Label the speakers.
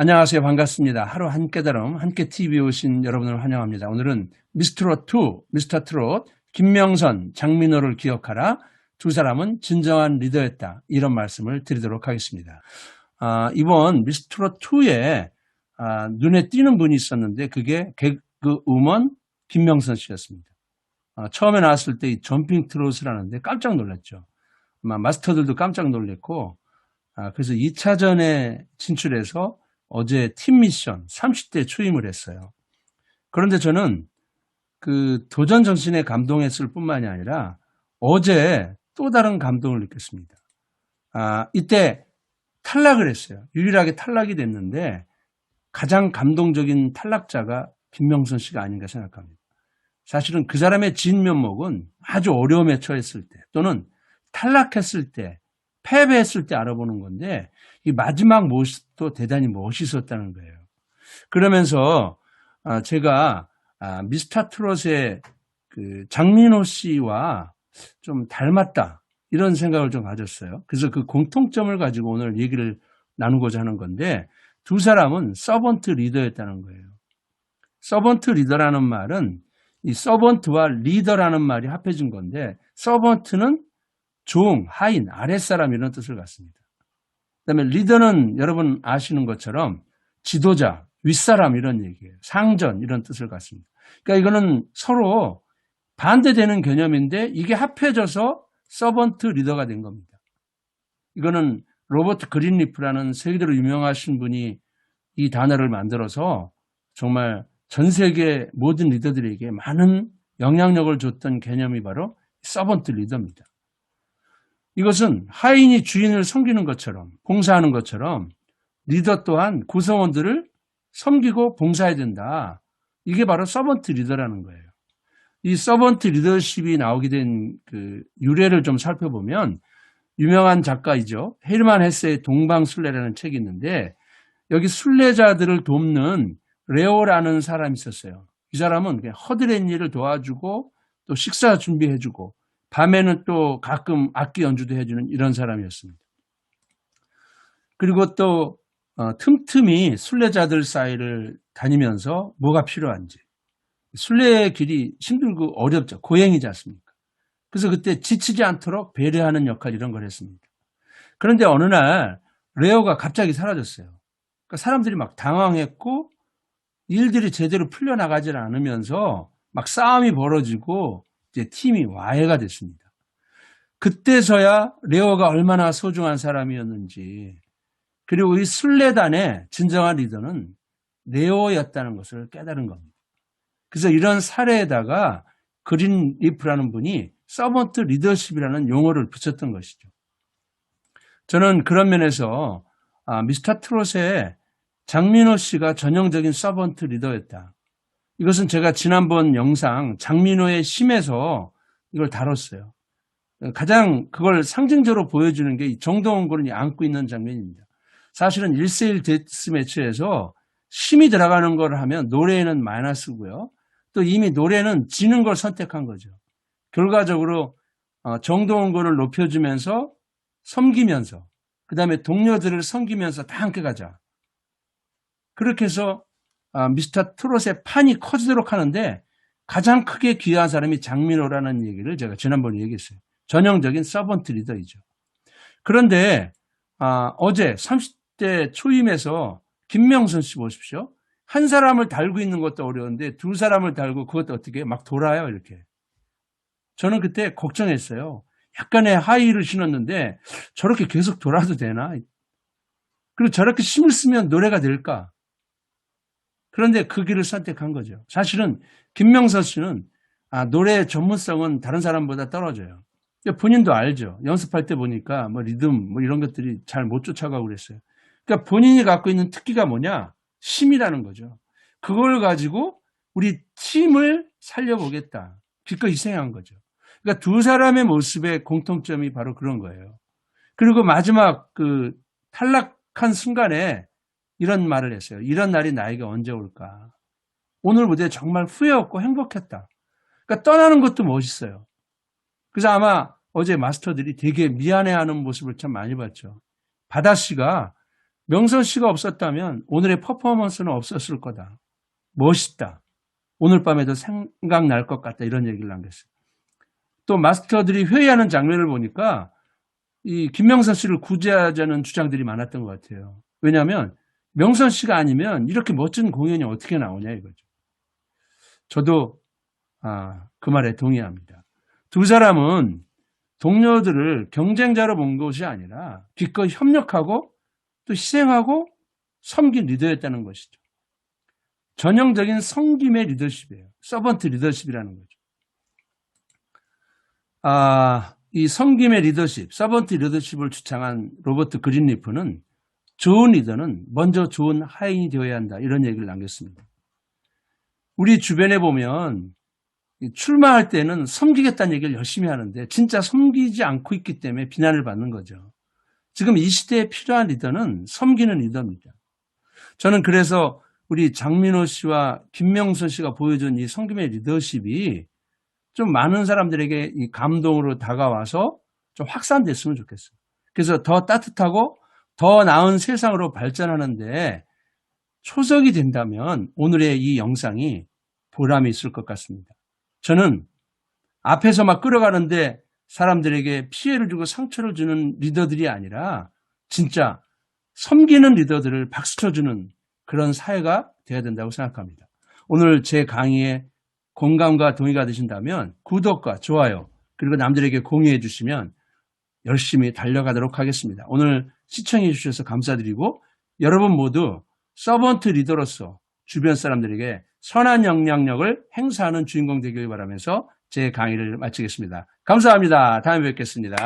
Speaker 1: 안녕하세요. 반갑습니다. 하루 한 깨달음, 함께 TV에 오신 여러분을 환영합니다. 오늘은 미스터 트롯, 김명선, 장민호를 기억하라. 두 사람은 진정한 리더였다. 이런 말씀을 드리도록 하겠습니다. 이번 미스터 트롯2에 눈에 띄는 분이 있었는데 그게 개그우먼 김명선 씨였습니다. 처음에 나왔을 때 이 점핑 트롯을 하는데 깜짝 놀랐죠. 마스터들도 깜짝 놀랐고 그래서 2차전에 진출해서 어제 팀 미션 30대 초임을 했어요. 그런데 저는 그 도전 정신에 감동했을 뿐만이 아니라 어제 또 다른 감동을 느꼈습니다. 이때 탈락을 했어요. 유일하게 탈락이 됐는데 가장 감동적인 탈락자가 김명선 씨가 아닌가 생각합니다. 사실은 그 사람의 진면목은 아주 어려움에 처했을 때 또는 탈락했을 때 패배했을 때 알아보는 건데 이 마지막 모습도 대단히 멋있었다는 거예요. 그러면서 제가 미스터 트롯의 그 장민호 씨와 좀 닮았다 이런 생각을 좀 가졌어요. 그래서 그 공통점을 가지고 오늘 얘기를 나누고자 하는 건데 두 사람은 서번트 리더였다는 거예요. 서번트 리더라는 말은 이 서번트와 리더라는 말이 합해진 건데 서번트는 종, 하인, 아랫사람 이런 뜻을 갖습니다. 그다음에 리더는 여러분 아시는 것처럼 지도자, 윗사람 이런 얘기예요. 상전 이런 뜻을 갖습니다. 그러니까 이거는 서로 반대되는 개념인데 이게 합해져서 서번트 리더가 된 겁니다. 이거는 로버트 그린리프라는 세계적으로 유명하신 분이 이 단어를 만들어서 정말 전 세계 모든 리더들에게 많은 영향력을 줬던 개념이 바로 서번트 리더입니다. 이것은 하인이 주인을 섬기는 것처럼 봉사하는 것처럼 리더 또한 구성원들을 섬기고 봉사해야 된다. 이게 바로 서번트 리더라는 거예요. 이 서번트 리더십이 나오게 된 그 유래를 좀 살펴보면 유명한 작가이죠. 헤르만 헤세의 동방순례라는 책이 있는데 여기 순례자들을 돕는 레오라는 사람이 있었어요. 이 사람은 그냥 허드렛 일을 도와주고 또 식사 준비해주고 밤에는 또 가끔 악기 연주도 해주는 이런 사람이었습니다. 그리고 또 틈틈이 순례자들 사이를 다니면서 뭐가 필요한지 순례의 길이 힘들고 어렵죠. 고행이지 않습니까? 그래서 그때 지치지 않도록 배려하는 역할 이런 걸 했습니다. 그런데 어느 날 레오가 갑자기 사라졌어요. 그러니까 사람들이 막 당황했고 일들이 제대로 풀려나가지 않으면서 막 싸움이 벌어지고 이제 팀이 와해가 됐습니다. 그때서야 레오가 얼마나 소중한 사람이었는지 그리고 이 순례단의 진정한 리더는 레오였다는 것을 깨달은 겁니다. 그래서 이런 사례에다가 그린리프라는 분이 서번트 리더십이라는 용어를 붙였던 것이죠. 저는 그런 면에서 미스터 트롯의 장민호 씨가 전형적인 서번트 리더였다. 이것은 제가 지난번 영상 장민호의 심에서 이걸 다뤘어요. 가장 그걸 상징적으로 보여주는 게 이 정동원 군이 안고 있는 장면입니다. 사실은 1세1 데스매치에서 심이 들어가는 걸 하면 노래에는 마이너스고요. 또 이미 노래는 지는 걸 선택한 거죠. 결과적으로 정동원 군을 높여주면서 섬기면서 그다음에 동료들을 섬기면서 다 함께 가자. 그렇게 해서 미스터 트롯의 판이 커지도록 하는데 가장 크게 기여한 사람이 장민호라는 얘기를 제가 지난번에 얘기했어요. 전형적인 서번트 리더이죠. 그런데 어제 30대 초임에서 김명선 씨 보십시오. 한 사람을 달고 있는 것도 어려운데 두 사람을 달고 그것도 어떻게 막 돌아요 이렇게. 저는 그때 걱정했어요. 약간의 하이힐을 신었는데 저렇게 계속 돌아도 되나? 그리고 저렇게 힘을 쓰면 노래가 될까? 그런데 그 길을 선택한 거죠. 사실은 김명선 씨는 노래 전문성은 다른 사람보다 떨어져요. 본인도 알죠. 연습할 때 보니까 뭐 리듬 뭐 이런 것들이 잘 못 쫓아가고 그랬어요. 그러니까 본인이 갖고 있는 특기가 뭐냐? 힘이라는 거죠. 그걸 가지고 우리 팀을 살려보겠다. 기꺼이 희생한 거죠. 그러니까 두 사람의 모습의 공통점이 바로 그런 거예요. 그리고 마지막 그 탈락한 순간에 이런 말을 했어요. 이런 날이 나에게 언제 올까? 오늘 무대 정말 후회 없고 행복했다. 그러니까 떠나는 것도 멋있어요. 그래서 아마 어제 마스터들이 되게 미안해하는 모습을 참 많이 봤죠. 바다 씨가 명선 씨가 없었다면 오늘의 퍼포먼스는 없었을 거다. 멋있다. 오늘 밤에도 생각날 것 같다. 이런 얘기를 남겼어요. 또 마스터들이 회의하는 장면을 보니까 이 김명선 씨를 구제하자는 주장들이 많았던 것 같아요. 왜냐하면 명선 씨가 아니면 이렇게 멋진 공연이 어떻게 나오냐 이거죠. 저도 그 말에 동의합니다. 두 사람은 동료들을 경쟁자로 본 것이 아니라 기꺼이 협력하고 또 희생하고 섬긴 리더였다는 것이죠. 전형적인 섬김의 리더십이에요. 서번트 리더십이라는 거죠. 이 섬김의 리더십, 서번트 리더십을 주창한 로버트 그린리프는 좋은 리더는 먼저 좋은 하인이 되어야 한다. 이런 얘기를 남겼습니다. 우리 주변에 보면 출마할 때는 섬기겠다는 얘기를 열심히 하는데 진짜 섬기지 않고 있기 때문에 비난을 받는 거죠. 지금 이 시대에 필요한 리더는 섬기는 리더입니다. 저는 그래서 우리 장민호 씨와 김명선 씨가 보여준 이 섬김의 리더십이 좀 많은 사람들에게 이 감동으로 다가와서 좀 확산됐으면 좋겠어요. 그래서 더 따뜻하고 더 나은 세상으로 발전하는데 초석이 된다면 오늘의 이 영상이 보람이 있을 것 같습니다. 저는 앞에서 막 끌어가는데 사람들에게 피해를 주고 상처를 주는 리더들이 아니라 진짜 섬기는 리더들을 박수쳐주는 그런 사회가 되어야 된다고 생각합니다. 오늘 제 강의에 공감과 동의가 되신다면 구독과 좋아요 그리고 남들에게 공유해 주시면 열심히 달려가도록 하겠습니다. 오늘 시청해 주셔서 감사드리고 여러분 모두 서번트 리더로서 주변 사람들에게 선한 영향력을 행사하는 주인공 되길 바라면서 제 강의를 마치겠습니다. 감사합니다. 다음에 뵙겠습니다.